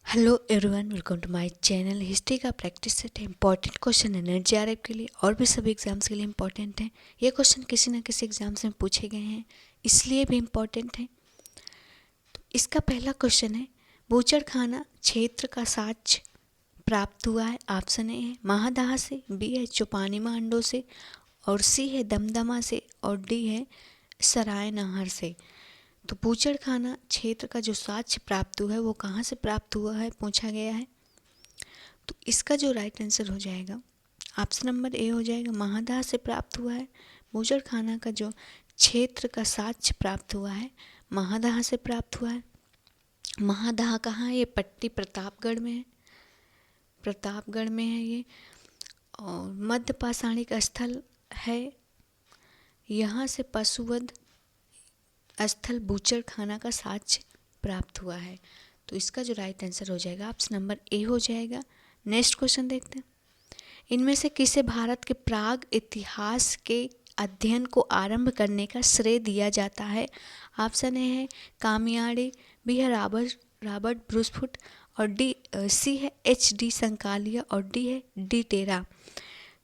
Hello everyone, welcome to my channel. History का practice set है। Important question है NET JRF के लिए और भी सभी एग्जाम्स के लिए इंपॉर्टेंट है। ये क्वेश्चन किसी न किसी एग्जाम्स में पूछे गए हैं, इसलिए भी इम्पॉर्टेंट है। तो इसका पहला क्वेश्चन है, बूचड़खाना क्षेत्र का साक्ष्य प्राप्त हुआ है। ऑप्शन ए है महादाह से, बी है चौपानी मंडो से, और सी है दमदमा से, और डी है सराय नहर से। तो बूचड़खाना क्षेत्र का जो साक्ष्य प्राप्त हुआ है वो कहाँ से प्राप्त हुआ है पूछा गया है। तो इसका जो राइट आंसर हो जाएगा ऑप्शन नंबर ए हो जाएगा, महादाह से प्राप्त हुआ है। बूचड़खाना का जो क्षेत्र का साक्ष्य प्राप्त हुआ है महादाह से प्राप्त हुआ है। महादाह कहाँ है? ये पट्टी प्रतापगढ़ में है, प्रतापगढ़ में है ये, और मध्य पाषाणिक स्थल है। यहाँ से पशुवध स्थल बूचड़खाना का साक्ष्य प्राप्त हुआ है। तो इसका जो राइट आंसर हो जाएगा ऑप्शन नंबर ए हो जाएगा। नेक्स्ट क्वेश्चन देखते हैं, इनमें से किसे भारत के प्राग इतिहास के अध्ययन को आरंभ करने का श्रेय दिया जाता है? ऑप्शन ए है कामियाड़ी, बी है रॉबर्ट ब्रूसफुट, और सी है H.D. संकालिया, और डी है डी टेरा।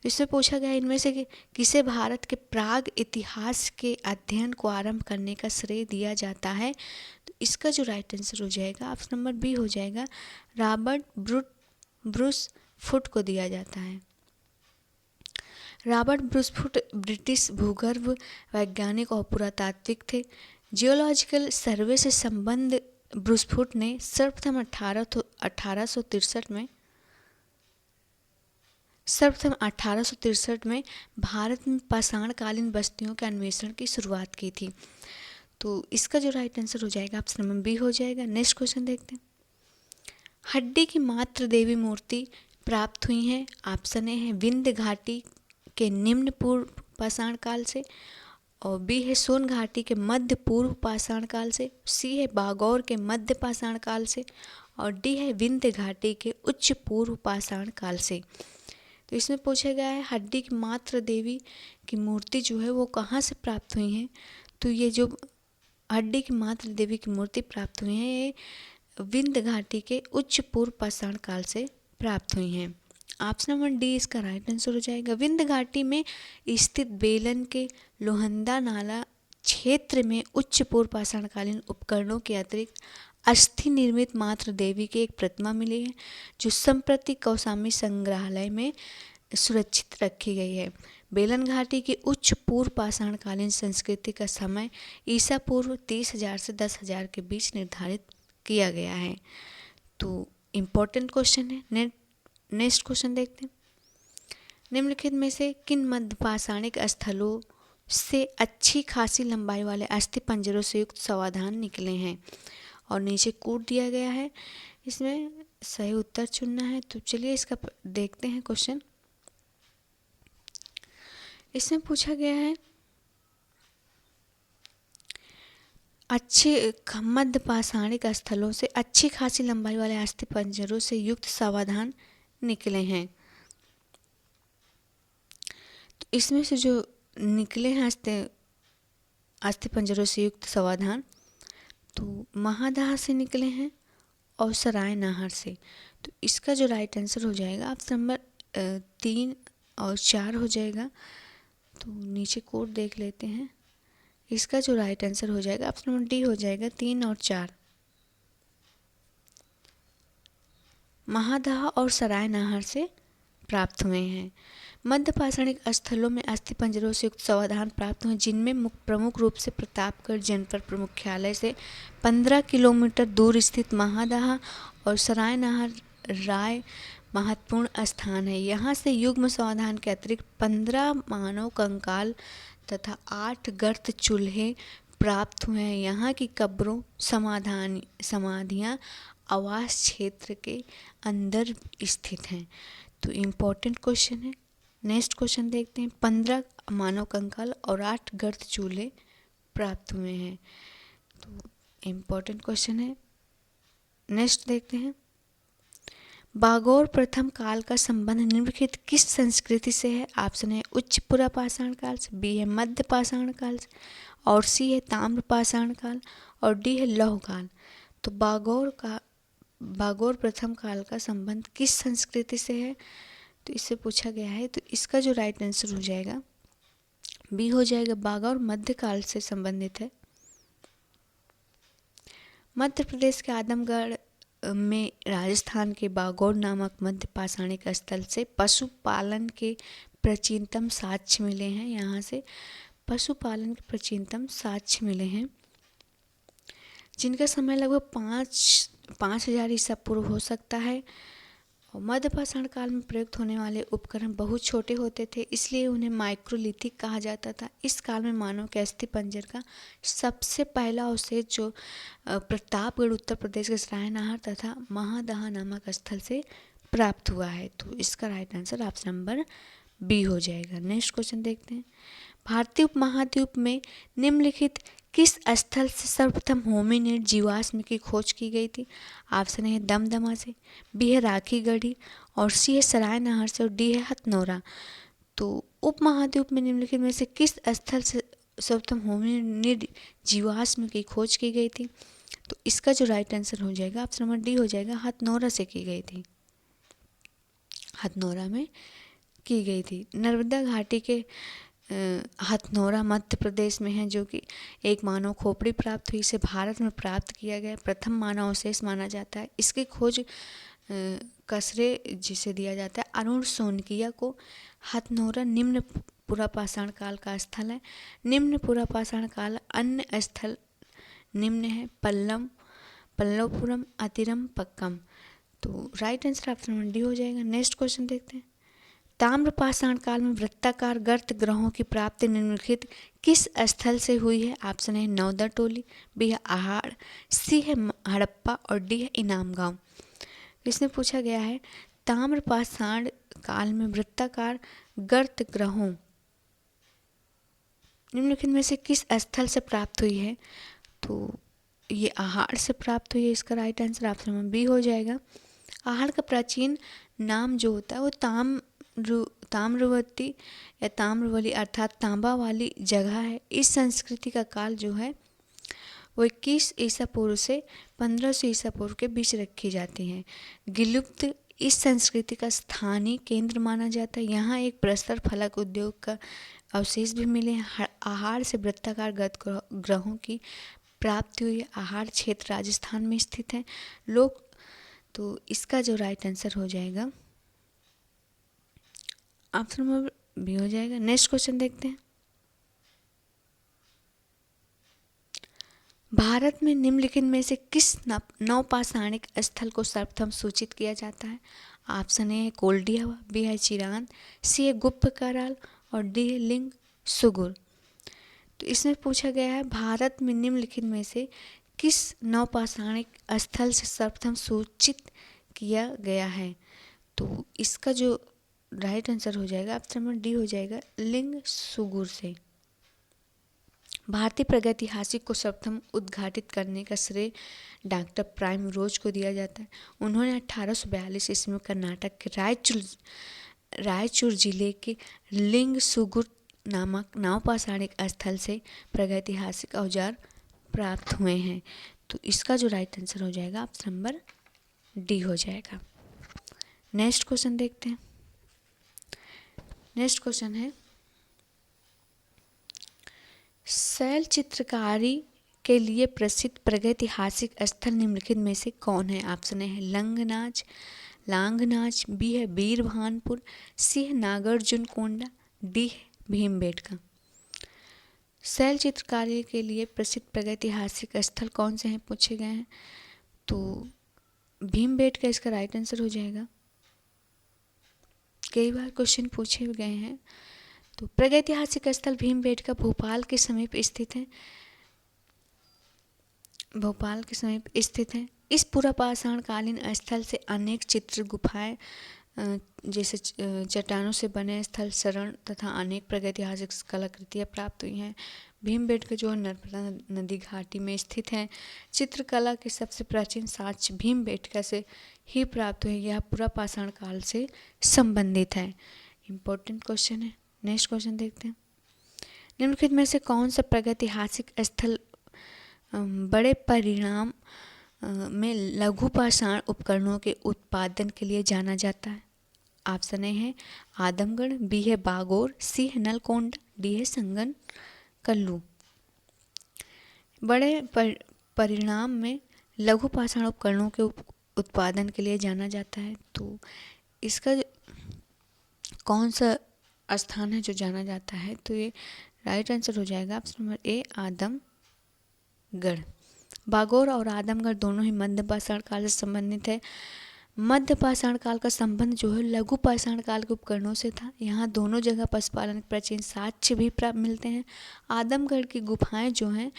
इससे पूछा गया इनमें से किसे भारत के प्राग इतिहास के अध्ययन को आरंभ करने का श्रेय दिया जाता है? तो इसका जो राइट आंसर हो जाएगा ऑप्शन नंबर बी हो जाएगा, रॉबर्ट ब्रूसफुट को दिया जाता है। रॉबर्ट ब्रूसफुट ब्रिटिश भूगर्भ वैज्ञानिक और पुरातात्विक थे। जियोलॉजिकल सर्वे से संबंध ब्रूसफुट ने सर्वप्रथम 1863 में भारत में पाषाणकालीन बस्तियों के अन्वेषण की शुरुआत की थी। तो इसका जो राइट आंसर हो जाएगा ऑप्शन नंबर बी हो जाएगा। नेक्स्ट क्वेश्चन देखते हैं, हड्डी की मात्र देवी मूर्ति प्राप्त हुई है। ऑप्शन ए है विंध्य घाटी के निम्न पूर्व पाषाण काल से, और बी है सोन घाटी के मध्य पूर्व पाषाण काल से, सी है बागौर के मध्य पाषाण काल से, और डी है विंध्य घाटी के उच्च पूर्व पाषाण काल से। तो इसमें पूछा गया है हड्डी की मात्र देवी की मूर्ति जो है वो कहाँ से प्राप्त हुई है। तो ये जो हड्डी की मात्र देवी की मूर्ति प्राप्त हुई है ये विंध्य घाटी के उच्च पूर्व पाषाण काल से प्राप्त हुई हैं। ऑप्शन नंबर डी इसका राइट आंसर हो जाएगा। विंध्य घाटी में स्थित बेलन के लोहंदा नाला क्षेत्र में उच्च पूर्व पाषाणकालीन उपकरणों के अतिरिक्त अस्थि निर्मित मात्र देवी की एक प्रतिमा मिली है, जो संप्रति कौशाम्बी संग्रहालय में सुरक्षित रखी गई है। बेलन घाटी की उच्च पूर्व पाषाणकालीन संस्कृति का समय ईसा पूर्व 30,000 से 10,000 के बीच निर्धारित किया गया है। तो इम्पोर्टेंट क्वेश्चन है। नेक्स्ट क्वेश्चन देखते हैं, निम्नलिखित में से किन मध्य पाषाणिक स्थलों से अच्छी खासी लंबाई वाले अस्थि पंजरों से युक्त समाधान निकले हैं? और नीचे कोड दिया गया है, इसमें सही उत्तर चुनना है। तो चलिए इसका देखते हैं क्वेश्चन। इसमें पूछा गया है अच्छे मध्य पाषाणिक स्थलों से अच्छी खासी लंबाई वाले अस्थि पंजरों से युक्त समाधान निकले हैं। तो इसमें से जो निकले हैं अस्थि पंजरों से युक्त समाधान, तो महादाह से निकले हैं और सराय नहर से। तो इसका जो राइट आंसर हो जाएगा ऑप्शन नंबर 3 और 4 हो जाएगा। तो नीचे कोड देख लेते हैं, इसका जो राइट आंसर हो जाएगा ऑप्शन नंबर डी हो जाएगा, 3 और 4। महादाह और सराय नहर से प्राप्त हुए हैं। मध्य पाषाणिक स्थलों में अस्थि पंजरों से युक्त समाधान प्राप्त हुए, जिनमें प्रमुख रूप से प्रतापगढ़ जनपद मुख्यालय से 15 किलोमीटर दूर स्थित महादाह और सराय नहर राय महत्वपूर्ण स्थान है। यहाँ से युग्म समाधान के अतिरिक्त 15 मानव कंकाल तथा 8 गर्त चूल्हे प्राप्त हुए हैं। यहाँ की कब्रों समाधियाँ आवास क्षेत्र के अंदर स्थित हैं। तो इम्पोर्टेंट क्वेश्चन है। नेक्स्ट क्वेश्चन देखते हैं, 15 मानव कंकाल और 8 गर्त चूल्हे प्राप्त हुए हैं। तो इम्पोर्टेंट क्वेश्चन है। नेक्स्ट देखते हैं, बागौर प्रथम काल का संबंध निम्नलिखित किस संस्कृति से है? ऑप्शन है उच्च पुरा पाषाण काल से, बी है मध्य पाषाण काल से, और सी है ताम्र पाषाण काल, और डी है लौह काल। तो भागोर प्रथम काल का संबंध किस संस्कृति से है, तो इससे पूछा गया है। तो इसका जो राइट आंसर हो जाएगा बी हो जाएगा, भागोर मध्यकाल से संबंधित है। मध्य प्रदेश के आदमगढ़ में राजस्थान के बागौर नामक मध्य पाषाणिक स्थल से पशुपालन के प्राचीनतम साक्ष्य मिले हैं। यहाँ से पशुपालन के प्राचीनतम साक्ष्य मिले हैं, जिनका समय लगभग 5000 ईसा पूर्व हो सकता है। और मध्य पाषाण काल में प्रयुक्त होने वाले उपकरण बहुत छोटे होते थे, इसलिए उन्हें माइक्रोलिथिक कहा जाता था। इस काल में मानव के अस्थि पंजर का सबसे पहला अवशेष जो प्रतापगढ़ उत्तर प्रदेश के सरायनहार तथा महादहा नामक स्थल से प्राप्त हुआ है। तो इसका right answer option number B हो जाएगा। नेक्स्ट क्वेश्चन देखते हैं। भारतीय उपमहाद्वीप में निम्नलिखित किस स्थल से सर्वप्रथम होमिनिड जीवाश्म की खोज की गई थी? ऑप्शन है दमदमा से, बी है राखी गढ़ी, और सी है सरायनहार से, और डी है हथनोरा। तो उपमहाद्वीप में निम्नलिखित में से किस स्थल से सर्वप्रथम होमिनिड जीवाश्म की खोज की गई थी? तो इसका जो राइट आंसर हो जाएगा ऑप्शन नंबर डी हो जाएगा, हथनोरा से की गई थी। हथनोरा में की गई थी। नर्मदा घाटी के हथनोरा मध्य प्रदेश में है, जो कि एक मानव खोपड़ी प्राप्त हुई। इसे भारत में प्राप्त किया गया प्रथम मानव अवशेष माना जाता है। इसकी खोज कसरे जिसे दिया जाता है अरुण सोनकिया को। हथनोरा निम्न पुरापाषाण काल का स्थल है। निम्न पुरापाषाण काल अन्य स्थल निम्न है पल्लवपुरम, अतिरम, पक्कम। तो right answer option number D हो जाएगा। नेक्स्ट क्वेश्चन देखते हैं। ताम्रपाषाण काल में वृत्ताकार गर्त ग्रहों की प्राप्ति निम्नलिखित किस स्थल से हुई है? ऑप्शन है नौदा टोली, बी है आहाड़, सी है हड़प्पा, और डी है इनाम गांव। इसमें पूछा गया है ताम्रपाषाण काल में वृत्ताकार गर्त ग्रहों निम्नलिखित में से किस स्थल से प्राप्त हुई है? तो ये आहाड़ से प्राप्त हुई है। इसका right answer option number B हो जाएगा। आहाड़ का प्राचीन नाम जो होता है वो ताम्रवती या ताम्रवली अर्थात तांबा वाली जगह है। इस संस्कृति का काल जो है वो 21 ईसा पूर्व से 1500 ईसा पूर्व के बीच रखी जाती है। गिलुप्त इस संस्कृति का स्थानीय केंद्र माना जाता है। यहाँ एक प्रस्तर फलक उद्योग का अवशेष भी मिले हैं। आहाड़ से वृत्ताकार गर्त ग्रहों की प्राप्ति हुई है। आहाड़ क्षेत्र राजस्थान में स्थित है। तो इसका जो राइट आंसर हो जाएगा ऑप्शन नंबर बी हो जाएगा। नेक्स्ट क्वेश्चन देखते हैं। भारत में निम्नलिखित में से किस नवपाषाणिक स्थल को सर्वप्रथम सूचित किया जाता है? ऑप्शन ए है कोल्डी हवा, बी है चिरान, सी है गुप्त कराल, और डी है लिंग सुगुर। तो इसमें पूछा गया है भारत में निम्नलिखित में से किस नवपाषाणिक स्थल से सर्वप्रथम सूचित किया गया है? तो इसका जो राइट आंसर हो जाएगा ऑप्शन नंबर डी हो जाएगा, लिंग सुगुर से। भारतीय प्रागैतिहासिक को सर्वप्रथम उद्घाटित करने का श्रेय डॉक्टर प्राइम रोज को दिया जाता है। उन्होंने 1842 ईस्वी में कर्नाटक के रायचूर जिले के लिंग सुगुर नामक नवपाषाणिक स्थल से प्रागैतिहासिक औजार प्राप्त हुए हैं। तो इसका जो राइट आंसर हो जाएगा ऑप्शन नंबर डी हो जाएगा। नेक्स्ट क्वेश्चन देखते हैं। नेक्स्ट क्वेश्चन है शैल चित्रकारी के लिए प्रसिद्ध प्रागैतिहासिक स्थल निम्नलिखित में से कौन है? ऑप्शन है लांगनाच, बी है बीरभानपुर, सी है नागार्जुन कोंडा, डी है भीमबेटका। शैल चित्रकारी के लिए प्रसिद्ध प्रागैतिहासिक स्थल कौन से हैं पूछे गए हैं। तो भीमबेटका इसका राइट आंसर हो जाएगा। कई बार क्वेश्चन पूछे गए हैं। तो प्रागैतिहासिक स्थल भीमबेटका भोपाल के समीप स्थित है। भोपाल के समीप स्थित है। इस पुरापाषाण कालीन स्थल से अनेक चित्र गुफाएं जैसे चट्टानों से बने स्थल शरण तथा अनेक प्रागैतिहासिक कलाकृतियाँ प्राप्त हुई हैं। भीमबेटका जो है नर्मदा नदी घाटी में स्थित है। चित्रकला के सबसे प्राचीन साक्ष्य भीमबेटका से ही प्राप्त हुए। यह पुरापाषाण काल से संबंधित है। इम्पोर्टेंट क्वेश्चन है। नेक्स्ट क्वेश्चन देखते हैं। निम्नलिखित में से कौन सा प्रागैतिहासिक स्थल बड़े परिमाण में लघु पाषाण उपकरणों के उत्पादन के लिए जाना जाता है? ऑप्शन ए है आदमगढ़, बी है बागोर, सी है नलकोंडा, डी है संगन कल्लू। बड़े परिणाम में लघु पाषाण उपकरणों के उत्पादन के लिए जाना जाता है, तो इसका कौन सा स्थान है जो जाना जाता है? तो ये राइट आंसर हो जाएगा option number A Adamgarh. Bagor और आदमगढ़ दोनों ही मध्य पाषाण काल से संबंधित है। मध्य पाषाण काल का संबंध जो है लघु पाषाण काल के उपकरणों से था। यहाँ दोनों जगह पशुपालन के प्राचीन साक्ष्य भी प्राप्त मिलते हैं। आदमगढ़ की गुफाएं जो हैं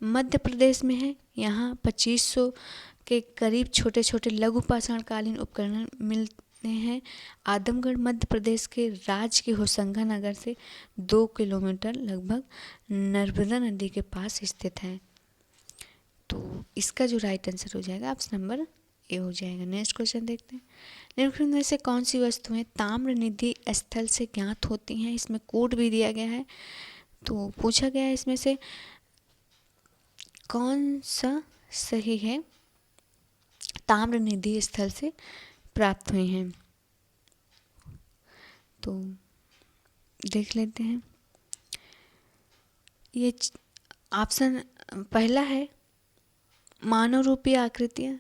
मध्य प्रदेश में है। यहाँ 2500 के करीब छोटे छोटे लघु पाषाण कालीन उपकरण मिलते हैं। आदमगढ़ मध्य प्रदेश के राज्य के होशंगाबाद से 2 किलोमीटर लगभग नर्मदा नदी के पास स्थित है। तो इसका जो राइट आंसर हो जाएगा ऑप्शन नंबर ए हो जाएगा। नेक्स्ट क्वेश्चन देखते हैं। निम्नलिखित में से कौन सी वस्तुएं ताम्र निधि स्थल से ज्ञात होती हैं? इसमें कोड भी दिया गया है। तो पूछा गया है इसमें से कौन सा सही है? ताम्र निधि स्थल से प्राप्त हुई हैं। तो देख लेते हैं। ये ऑप्शन पहला है मानव रूपी आकृतियाँ,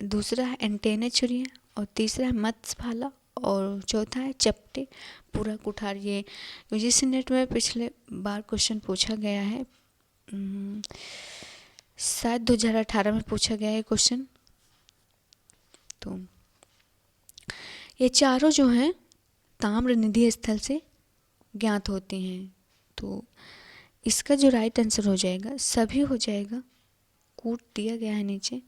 दूसरा है एंटेने छुरियाँ, और तीसरा है मत्स्य भाला, और चौथा है चपटे पूरा कुठार। ये यूजीसी नेट में पिछले बार क्वेश्चन पूछा गया है, शायद 2018 में पूछा गया है क्वेश्चन। तो ये चारों जो हैं ताम्र निधि स्थल से ज्ञात होती हैं। तो इसका जो राइट आंसर हो जाएगा सभी हो जाएगा, कोड दिया गया है नीचे।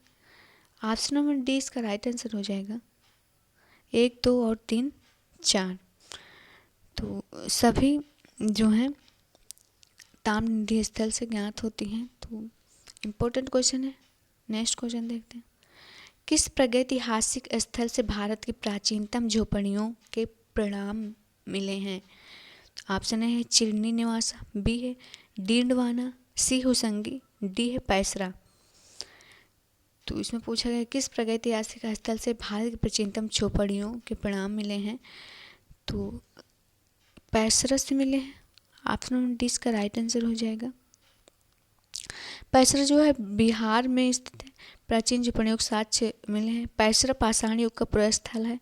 ऑप्शन नंबर डी इसका राइट आंसर हो जाएगा। 1, 2 और 3, 4। तो सभी जो हैं ताम्र निधि स्थल से ज्ञात होती हैं। तो इम्पोर्टेंट क्वेश्चन है। नेक्स्ट क्वेश्चन देखते हैं। किस प्रागैतिहासिक स्थल से भारत की प्राचीनतम झोपड़ियों के प्रमाण मिले हैं? ऑप्शन ए है चिरनी निवासा, बी है डीडवाना, सी होसंगी, डी है पैसरा। तो इसमें पूछा गया किस प्रागैतिहासिक स्थल से भारत की प्राचीनतम झोपड़ियों के प्रमाण मिले हैं? तो पैसरा से मिले हैं। ऑप्शन नंबर डी इसका राइट आंसर हो जाएगा। पैसरा जो है बिहार में स्थित है। प्राचीन झोपड़ियों के साक्ष्य मिले हैं। पैसरा पाषाण युग का प्रस्थल है।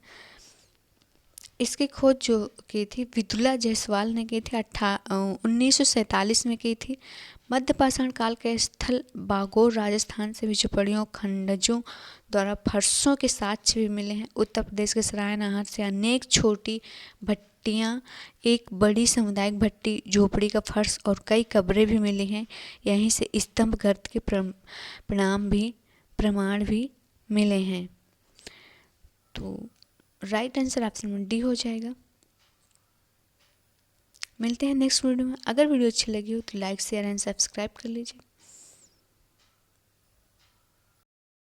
इसकी खोज जो की थी विदुला जायसवाल ने की थी 1947 में की थी। मध्य पाषाण काल के स्थल बागोर राजस्थान से भी झोपड़ियों खंडजों द्वारा फर्शों के साक्ष्य भी मिले हैं। उत्तर प्रदेश के सरायनहार से अनेक छोटी भट्टियाँ, एक बड़ी सामुदायिक भट्टी, झोपड़ी का फर्श और कई कब्रें भी मिली हैं। यहीं से स्तंभ गर्त के प्रमाण भी मिले हैं। तो right answer option number D हो जाएगा। मिलते हैं नेक्स्ट वीडियो में। अगर वीडियो अच्छी लगी हो तो लाइक शेयर एंड सब्सक्राइब कर लीजिए।